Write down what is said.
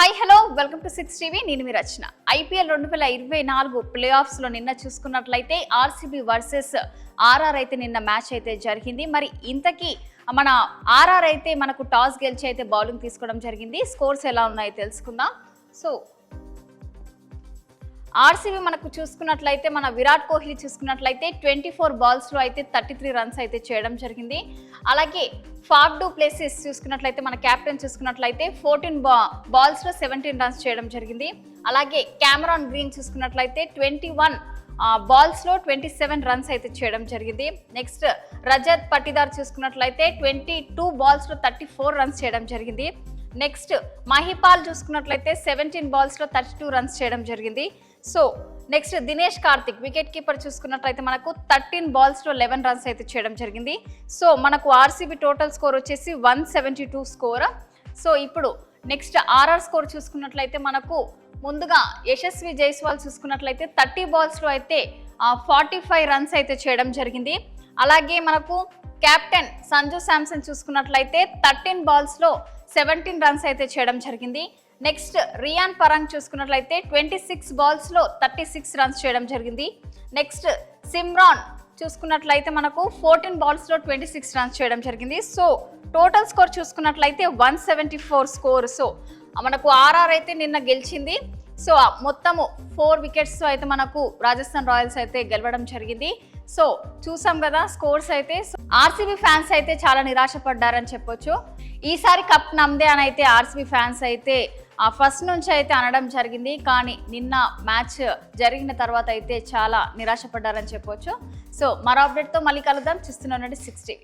Hi hello welcome to 6 TV. నేను మీ రచన. IPL 2024 play offs లో నిన్న చూసుకున్నట్లయితే ఆర్సీబీ వర్సెస్ ఆర్ఆర్ అయితే నిన్న మ్యాచ్ అయితే జరిగింది. మరి ఇంతకీ మన ఆర్ఆర్ అయితే మనకు టాస్ గెలిచి అయితే బౌలింగ్ తీసుకోవడం జరిగింది. స్కోర్స్ ఎలా ఉన్నాయో తెలుసుకుందాం. సో ఆర్సీబీ మనకు చూసుకున్నట్లయితే మన విరాట్ కోహ్లీ చూసుకున్నట్లయితే 24 బాల్స్లో అయితే 33 రన్స్ అయితే చేయడం జరిగింది. అలాగే ఫాఫ్ డు ప్లేసెస్ చూసుకున్నట్లయితే మన కెప్టెన్ చూసుకున్నట్లయితే 14 బాల్స్లో 17 రన్స్ చేయడం జరిగింది. అలాగే కెమెరాన్ గ్రీన్ చూసుకున్నట్లయితే 21 బాల్స్లో 27 రన్స్ అయితే చేయడం జరిగింది. నెక్స్ట్ రజత్ పటిదార్ చూసుకున్నట్లయితే 22 బాల్స్లో 34 రన్స్ చేయడం జరిగింది. నెక్స్ట్ మహిపాల్ చూసుకున్నట్లయితే 17 బాల్స్లో 32 రన్స్ చేయడం జరిగింది. So next Dinesh Karthik wicket keeper చూసుకున్నట్లయితే మనకు 13 బాల్స్లో 11 రన్స్ అయితే చేయడం జరిగింది. సో మనకు ఆర్సీబీ టోటల్ స్కోర్ వచ్చేసి 172 స్కోర్. సో ఇప్పుడు నెక్స్ట్ ఆర్ఆర్ స్కోర్ చూసుకున్నట్లయితే మనకు ముందుగా యశస్వి జైస్వాల్ చూసుకున్నట్లయితే 30 బాల్స్లో అయితే 45 రన్స్ అయితే చేయడం జరిగింది. అలాగే మనకు కెప్టెన్ సంజు శాంసన్ చూసుకున్నట్లయితే 13 బాల్స్లో 17 రన్స్ అయితే చేయడం జరిగింది. నెక్స్ట్ రియాన్ పరాంగ్ చూసుకున్నట్లయితే 26 బాల్స్లో 36 రన్స్ చేయడం జరిగింది. నెక్స్ట్ సిమ్రాన్ చూసుకున్నట్లయితే మనకు 14 బాల్స్లో 26 రన్స్ చేయడం జరిగింది. సో టోటల్ స్కోర్ చూసుకున్నట్లయితే 174 స్కోర్. సో మనకు ఆర్ఆర్ అయితే నిన్న గెలిచింది. సో మొత్తము 4 వికెట్స్తో అయితే మనకు రాజస్థాన్ రాయల్స్ అయితే గెలవడం జరిగింది. సో చూసాం కదా స్కోర్స్ అయితే. ఆర్సీబీ ఫ్యాన్స్ అయితే చాలా నిరాశపడ్డారని చెప్పొచ్చు. ఈసారి కప్ నమ్దే అని అయితే ఆర్సీబీ ఫ్యాన్స్ అయితే ఫస్ట్ నుంచి అయితే అనడం జరిగింది. కానీ నిన్న మ్యాచ్ జరిగిన తర్వాత అయితే చాలా నిరాశపడ్డారని చెప్పొచ్చు. సో మరో అప్డేట్తో మళ్ళీ కలుద్దాం. చూస్తూనే ఉండండి 6 టీవీ.